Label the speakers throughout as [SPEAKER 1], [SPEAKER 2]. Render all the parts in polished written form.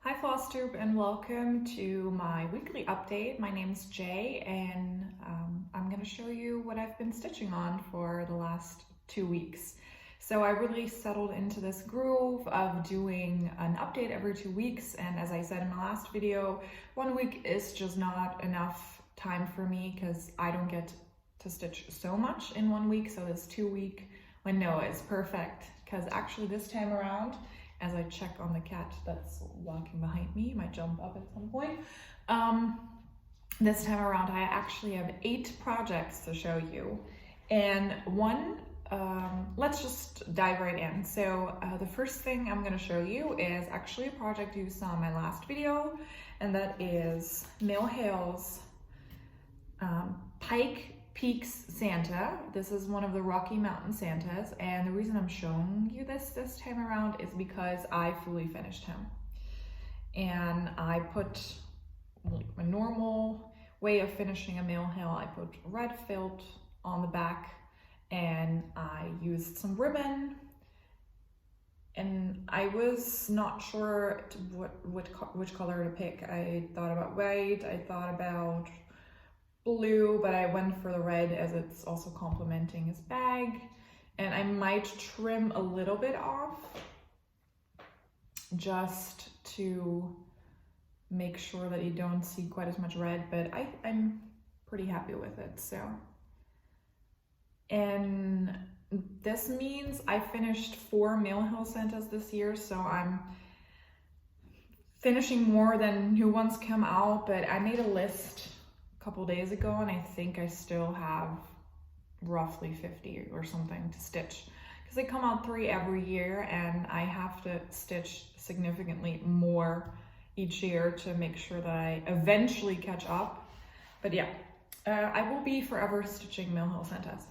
[SPEAKER 1] Hi Flosstube and welcome to my weekly update. My name's Jay and I'm going to show you what I've been stitching on for the last 2 weeks. So I really settled into this groove of doing an update every 2 weeks, and as I said in my last video, 1 week is just not enough time for me because I don't get to stitch so much in 1 week. So this 2-week window is perfect because actually this time around, as I check on the cat that's walking behind me, might jump up at some point. This time around, I actually have 8 projects to show you. And let's just dive right in. So the first thing I'm gonna show you is actually a project you saw in my last video, and that is Mill Hill's Pike Peaks Santa. This is one of the Rocky Mountain Santas, and the reason I'm showing you this time around is because I fully finished him. And I put a normal way of finishing a Mill Hill. I put red felt on the back and I used some ribbon, and I was not sure which color to pick. I thought about white, I thought about blue, but I went for the red as it's also complementing his bag. And I might trim a little bit off just to make sure that you don't see quite as much red, but I'm pretty happy with it. So, and this means I finished 4 Mill Hill Santas this year, so I'm finishing more than new ones come out. But I made a list couple days ago, and I think I still have roughly 50 or something to stitch because they come out 3 every year, and I have to stitch significantly more each year to make sure that I eventually catch up. But yeah, I will be forever stitching Mill Hill Santas.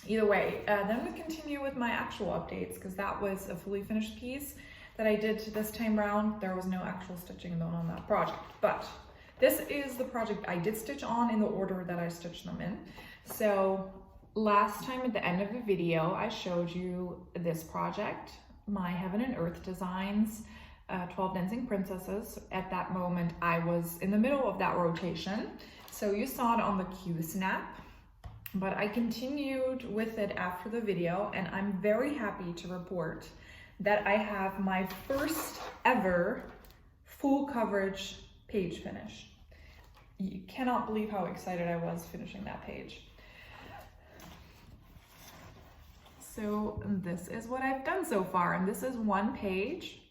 [SPEAKER 1] Either way, then we continue with my actual updates because that was a fully finished piece that I did this time round. There was no actual stitching done on that project, but this is the project I did stitch on in the order that I stitched them in. So last time at the end of the video, I showed you this project, my Heaven and Earth Designs 12 Dancing Princesses. At that moment, I was in the middle of that rotation. So you saw it on the Q snap, but I continued with it after the video, and I'm very happy to report that I have my first ever full coverage page finish. You cannot believe how excited I was finishing that page. So this is what I've done so far, and this is 1 page,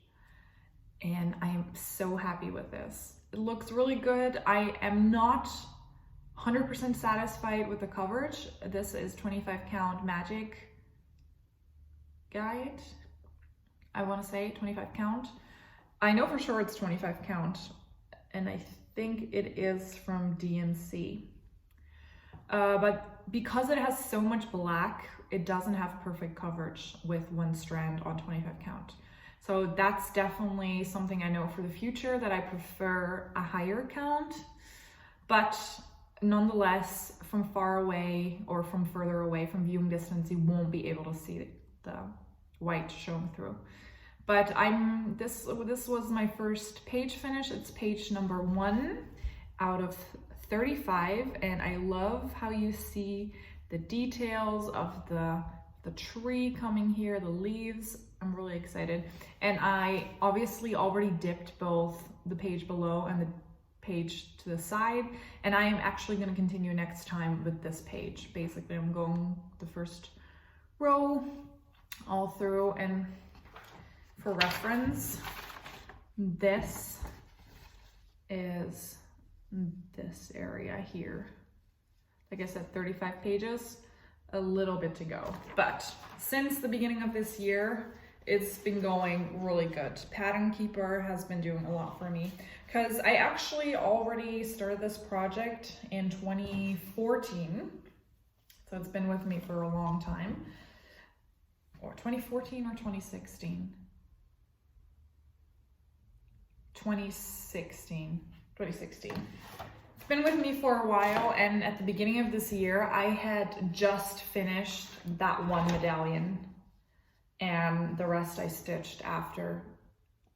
[SPEAKER 1] and I am so happy with this. It looks really good. I am not 100% satisfied with the coverage. This is 25 count magic guide. I want to say 25 count. I know for sure it's 25 count, and I think it is from DMC. But because it has so much black, it doesn't have perfect coverage with 1 strand on 25 count. So that's definitely something I know for the future, that I prefer a higher count. But nonetheless, from far away or from further away from viewing distance, you won't be able to see the white showing through. But this was my first page finish. It's page number 1 out of 35, and I love how you see the details of the tree coming here, the leaves. I'm really excited. And I obviously already dipped both the page below and the page to the side, and I am actually going to continue next time with this page. Basically, I'm going the first row all through, and for reference, this is this area here. Like I said, 35 pages, a little bit to go. But since the beginning of this year, it's been going really good. Pattern Keeper has been doing a lot for me because I actually already started this project in 2014. So it's been with me for a long time. Or 2014 or 2016. 2016. It's been with me for a while, and at the beginning of this year, I had just finished that 1 medallion, and the rest I stitched after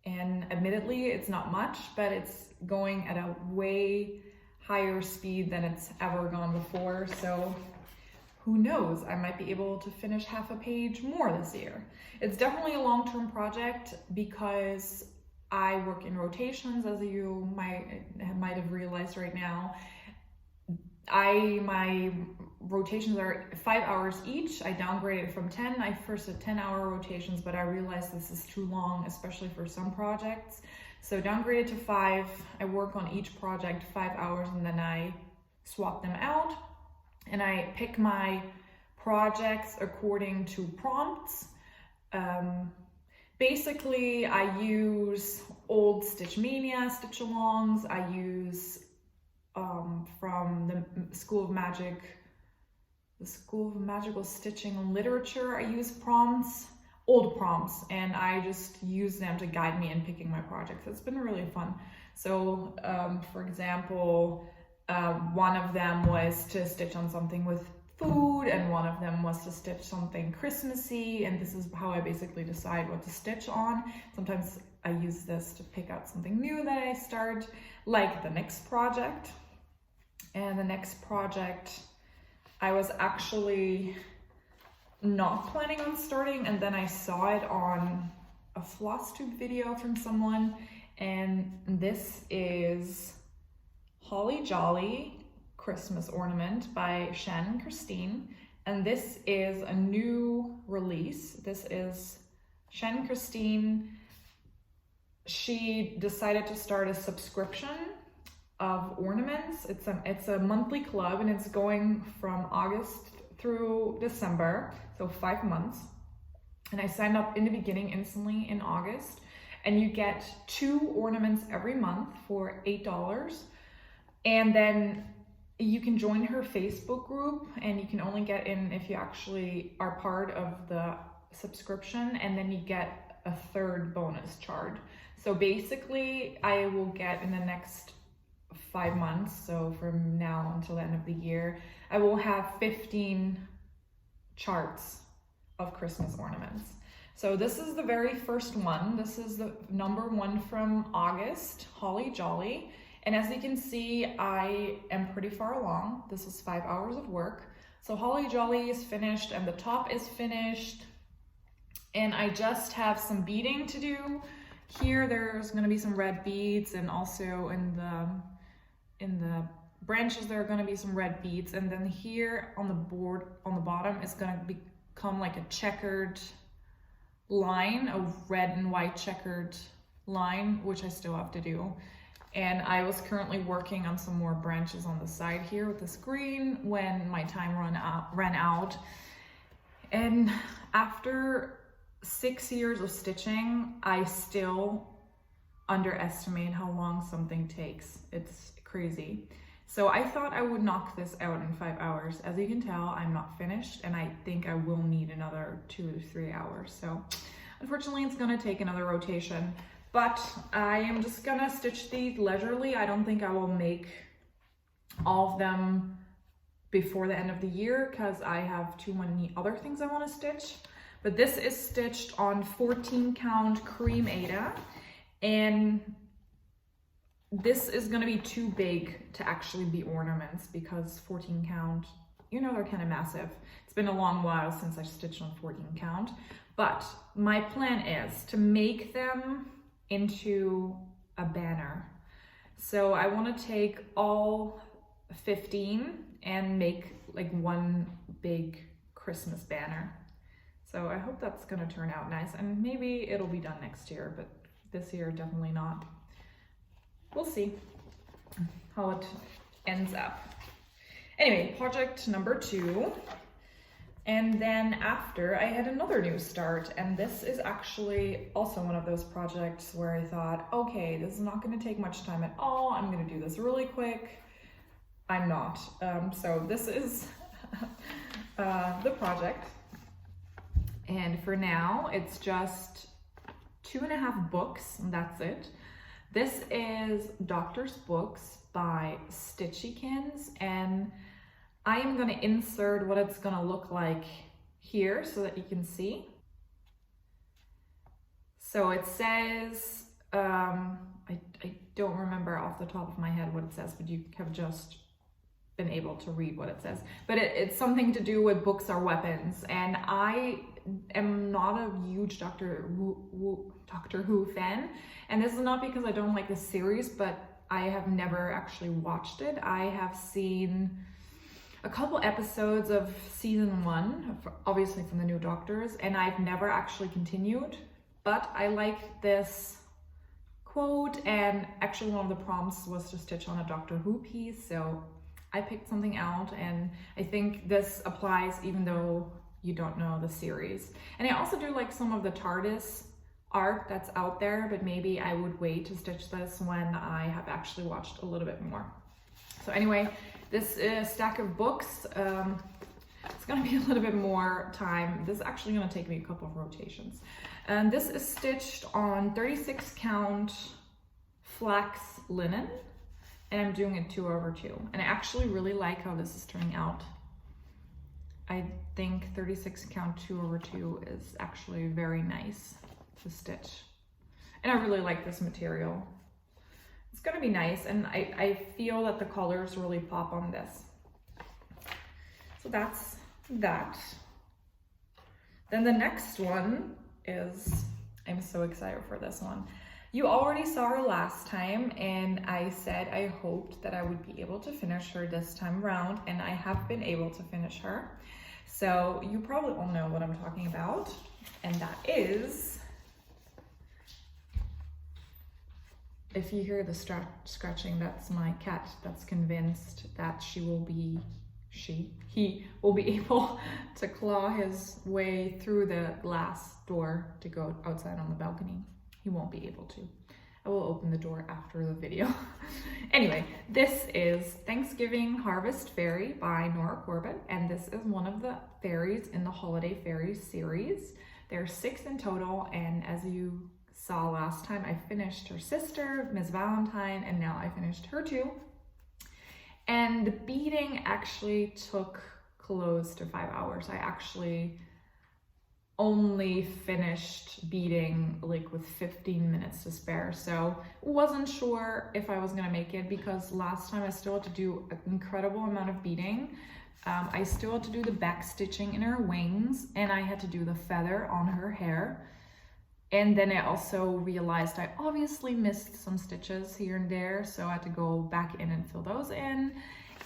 [SPEAKER 1] And admittedly, it's not much, but it's going at a way higher speed than it's ever gone before. So who knows, I might be able to finish half a page more this year. It's definitely a long-term project because I work in rotations, as you might have realized right now. My rotations are 5 hours each. I downgraded from 10. I first did 10-hour rotations, but I realized this is too long, especially for some projects. So downgraded to 5. I work on each project 5 hours and then I swap them out. And I pick my projects according to prompts. Basically, I use old Stitch Mania stitch-alongs. I use from the School of Magical Stitching and Literature. I use prompts, old prompts, and I just use them to guide me in picking my projects. It's been really fun. So, for example, one of them was to stitch on something with food, and one of them was to stitch something Christmassy, and this is how I basically decide what to stitch on. Sometimes I use this to pick out something new that I start, like the next project. And the next project I was actually not planning on starting, and then I saw it on a Flosstube video from someone, and this is Holly Jolly Christmas Ornament by Shannon Christine, and this is a new release. This is Shannon Christine. She decided to start a subscription of ornaments. It's a monthly club, and it's going from August through December, so 5 months. And I signed up in the beginning instantly in August, and you get 2 ornaments every month for $8. And then you can join her Facebook group, and you can only get in if you actually are part of the subscription, and then you get a 3rd bonus chart. So basically, I will get in the next 5 months, so from now until the end of the year, I will have 15 charts of Christmas ornaments. So this is the very first one. This is the number 1 from August, Holly Jolly. And as you can see, I am pretty far along. This is 5 hours of work. So Holly Jolly is finished, and the top is finished. And I just have some beading to do. Here there's gonna be some red beads, and also in the branches there are gonna be some red beads. And then here on the board, on the bottom, it's gonna become like a checkered line, a red and white checkered line, which I still have to do. And I was currently working on some more branches on the side here with this green when my time ran out. And after 6 years of stitching, I still underestimate how long something takes. It's crazy. So I thought I would knock this out in 5 hours. As you can tell, I'm not finished, and I think I will need another 2 to 3 hours. So unfortunately, it's gonna take another rotation. But I am just gonna stitch these leisurely. I don't think I will make all of them before the end of the year because I have too many other things I want to stitch. But this is stitched on 14 count cream Aida, and this is gonna be too big to actually be ornaments because 14 count, you know, they're kind of massive. It's been a long while since I stitched on 14 count, but my plan is to make them into a banner. So I want to take all 15 and make like one big Christmas banner. So I hope that's going to turn out nice, and maybe it'll be done next year, but this year definitely not. We'll see how it ends up. Anyway, project number 2. And then after, I had another new start, and this is actually also one of those projects where I thought, okay, this is not going to take much time at all. I'm going to do this really quick. I'm not. So this is the project. And for now, it's just 2.5 books, and that's it. This is Doctor's Books by Stitchykins, and I am going to insert what it's going to look like here so that you can see. So it says I don't remember off the top of my head what it says, but you have just been able to read what it says. But it's something to do with books are weapons, and I am not a huge Doctor Who fan, and this is not because I don't like the series, but I have never actually watched it. I have seen a couple episodes of season 1, obviously from the New Doctors, and I've never actually continued, but I like this quote, and actually one of the prompts was to stitch on a Doctor Who piece, so I picked something out, and I think this applies even though you don't know the series. And I also do like some of the TARDIS art that's out there, but maybe I would wait to stitch this when I have actually watched a little bit more. So anyway, this stack of books, it's gonna be a little bit more time. This is actually gonna take me a couple of rotations. And this is stitched on 36 count flax linen, and I'm doing it 2/2. And I actually really like how this is turning out. I think 36 count 2/2 is actually very nice to stitch. And I really like this material. It's gonna be nice, and I feel that the colors really pop on this. So that's that. Then the next one is, I'm so excited for this one. You already saw her last time, and I said I hoped that I would be able to finish her this time around, and I have been able to finish her. So you probably all know what I'm talking about, and that is, if you hear the scratching, that's my cat that's convinced that he will be able to claw his way through the glass door to go outside on the balcony. He won't be able to. I will open the door after the video. Anyway, this is Thanksgiving Harvest Fairy by Nora Corbett, and this is one of the fairies in the Holiday Fairies series. There are 6 in total, and as you saw last time, I finished her sister, Miss Valentine, and now I finished her too. And the beading actually took close to 5 hours. I actually only finished beading like with 15 minutes to spare, so wasn't sure if I was gonna make it, because last time I still had to do an incredible amount of beading. I still had to do the back stitching in her wings, and I had to do the feather on her hair. And then I also realized I obviously missed some stitches here and there, so I had to go back in and fill those in.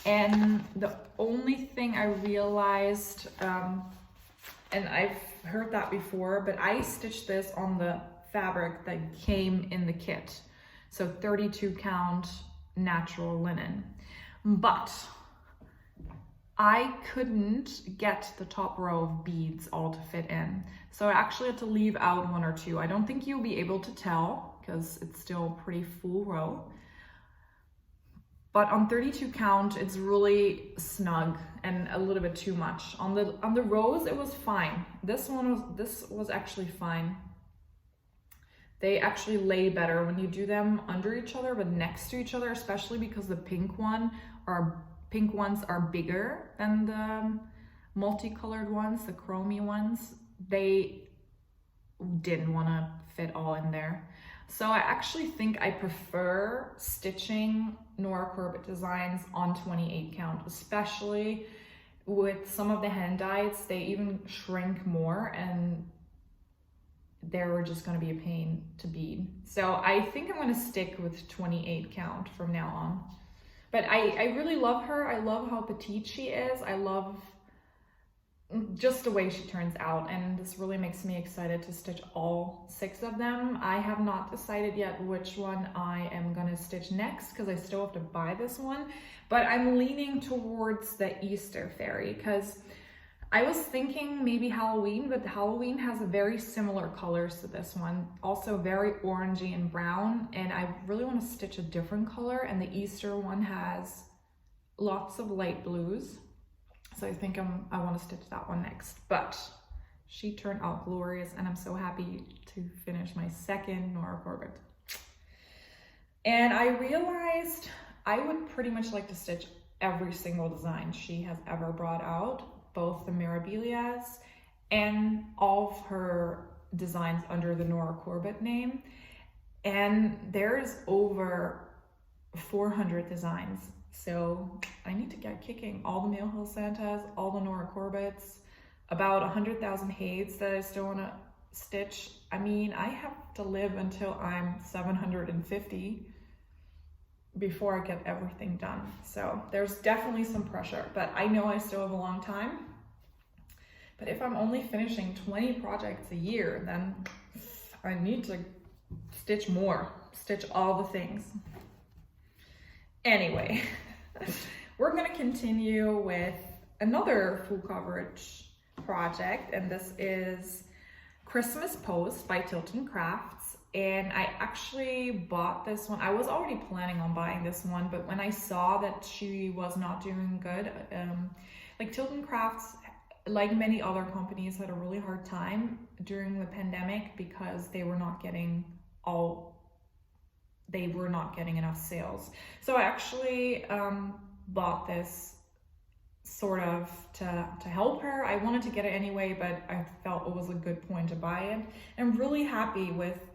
[SPEAKER 1] And the only thing I realized, and I've heard that before, but I stitched this on the fabric that came in the kit. So 32 count natural linen. But I couldn't get the top row of beads all to fit in. So I actually had to leave out 1 or 2. I don't think you'll be able to tell because it's still a pretty full row. But on 32 count, it's really snug and a little bit too much. On the rows, it was fine. This was actually fine. They actually lay better when you do them under each other, but next to each other, especially because the pink ones are bigger than the multicolored ones, the chromey ones. They didn't want to fit all in there. So I actually think I prefer stitching Nora Corbett designs on 28 count, especially with some of the hand dyes. They even shrink more, and they were just going to be a pain to bead. So I think I'm going to stick with 28 count from now on. But I really love her. I love how petite she is. I love just the way she turns out, and this really makes me excited to stitch all 6 of them. I have not decided yet which one I am gonna stitch next because I still have to buy this one, but I'm leaning towards the Easter fairy because I was thinking maybe Halloween, but Halloween has a very similar colors to this one, also very orangey and brown, and I really want to stitch a different color, and the Easter one has lots of light blues. So I think I want to stitch that one next, but she turned out glorious, and I'm so happy to finish my second Nora Corbett. And I realized I would pretty much like to stitch every single design she has ever brought out, both the Mirabilias and all of her designs under the Nora Corbett name. And there's over 400 designs. So I need to get kicking. All the Male Hill Santas, all the Nora Corbetts, about 100,000 Heaps that I still want to stitch. I mean, I have to live until I'm 750 before I get everything done. So there's definitely some pressure, but I know I still have a long time. But if I'm only finishing 20 projects a year, then I need to stitch more, stitch all the things. Anyway, we're gonna continue with another full coverage project, and this is Christmas Post by Tilton Crafts. And I actually bought this one. I was already planning on buying this one, but when I saw that she was not doing good, like Tilton Crafts, like many other companies, had a really hard time during the pandemic because they were not getting enough sales. So I actually bought this sort of to help her. I wanted to get it anyway, but I felt it was a good point to buy it. I'm really happy with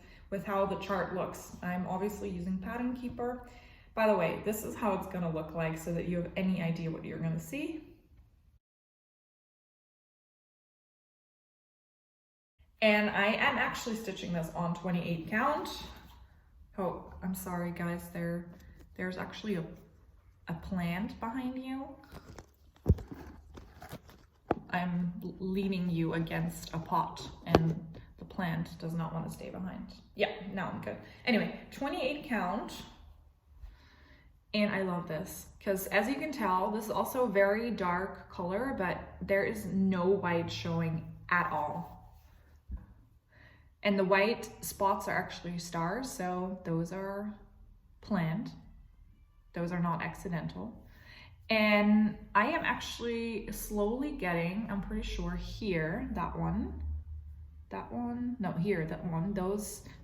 [SPEAKER 1] how the chart looks. I'm obviously using Pattern Keeper. By the way, this is how it's gonna look like so that you have any idea what you're gonna see. And I am actually stitching this on 28 count. Oh, I'm sorry guys, there's actually a plant behind you. I'm leaning you against a pot and the plant does not want to stay behind. Yeah, now I'm good. Anyway, 28 count. And I love this because, as you can tell, this is also a very dark color, but there is no white showing at all. And the white spots are actually stars, so those are planned. Those are not accidental. And I am actually slowly getting, I'm pretty sure here, that one, no, here, that one,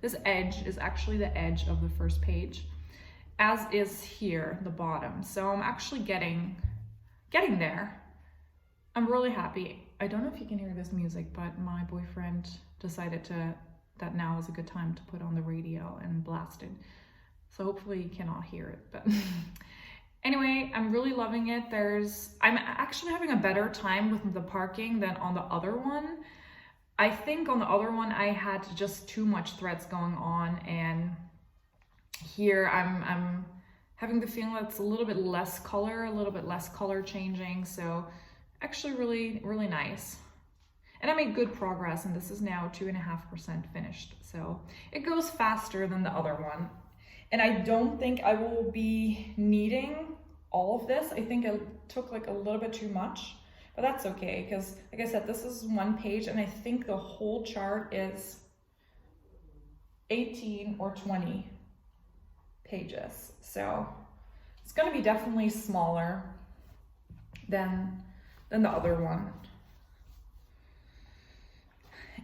[SPEAKER 1] this edge is actually the edge of the first page, as is here, the bottom. So I'm actually getting there. I'm really happy. I don't know if you can hear this music, but my boyfriend decided that now is a good time to put on the radio and blast it. So hopefully you cannot hear it, but anyway, I'm really loving it. I'm actually having a better time with the parking than on the other one. I think on the other one I had just too much threads going on, and here I'm having the feeling that it's a little bit less color changing. So actually really, really nice. And I made good progress, and this is now 2.5% finished. So it goes faster than the other one. And I don't think I will be needing all of this. I think it took like a little bit too much, but that's okay. Because like I said, this is one page, and I think the whole chart is 18 or 20 pages. So it's gonna be definitely smaller than the other one.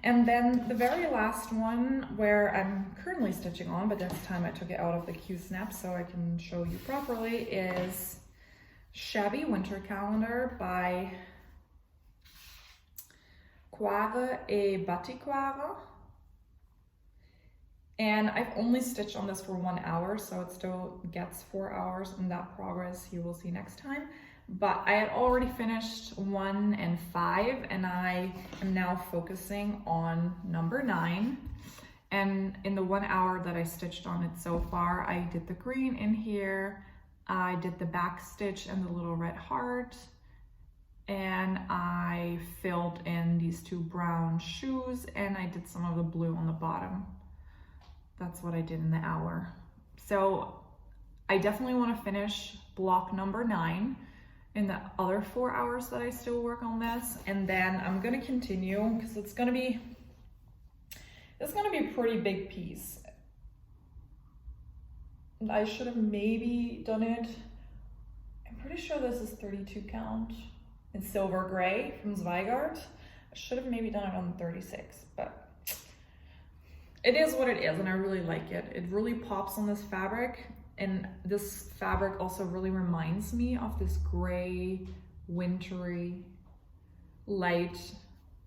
[SPEAKER 1] And then the very last one, where I'm currently stitching on, but this time I took it out of the Q-snap so I can show you properly, is Shabby Winter Calendar by Quave et Batiquave. And I've only stitched on this for 1 hour, so it still gets 4 hours, and that progress you will see next time. But I had already finished 1 and 5, and I am now focusing on number 9. And in the 1 hour that I stitched on it so far, I did the green in here, I did the back stitch and the little red heart, and I filled in these 2 brown shoes, and I did some of the blue on the bottom. That's what I did in the hour. So I definitely want to finish block number 9 in the other 4 hours that I still work on this, and then I'm gonna continue because it's gonna be a pretty big piece. I should have maybe done it, I'm pretty sure this is 32 count in silver gray from Zweigart. I should have maybe done it on 36, but it is what it is, and I really like it. It really pops on this fabric. And this fabric also really reminds me of this gray, wintry, light,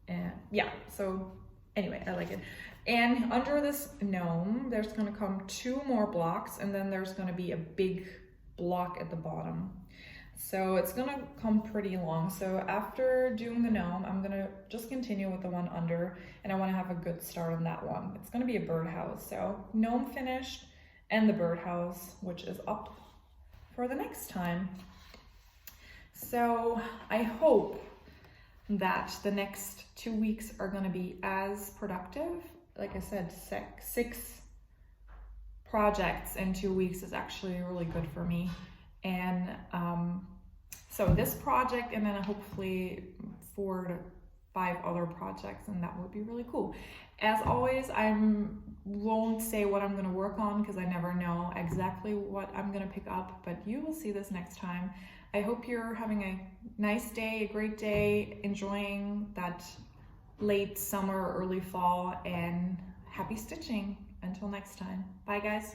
[SPEAKER 1] and yeah, so anyway, I like it. And under this gnome, there's gonna come 2 more blocks, and then there's gonna be a big block at the bottom. So it's gonna come pretty long. So after doing the gnome, I'm gonna just continue with the one under, and I wanna have a good start on that one. It's gonna be a birdhouse. So gnome finished and the birdhouse, which is up for the next time. So I hope that the next 2 weeks are gonna be as productive. Like I said, 6 projects in 2 weeks is actually really good for me. And so this project, and then hopefully 4 to 5 other projects, and that would be really cool. As always, I won't say what I'm gonna work on because I never know exactly what I'm gonna pick up, but you will see this next time. I hope you're having a nice day, a great day, enjoying that late summer, early fall, and happy stitching. Until next time. Bye, guys.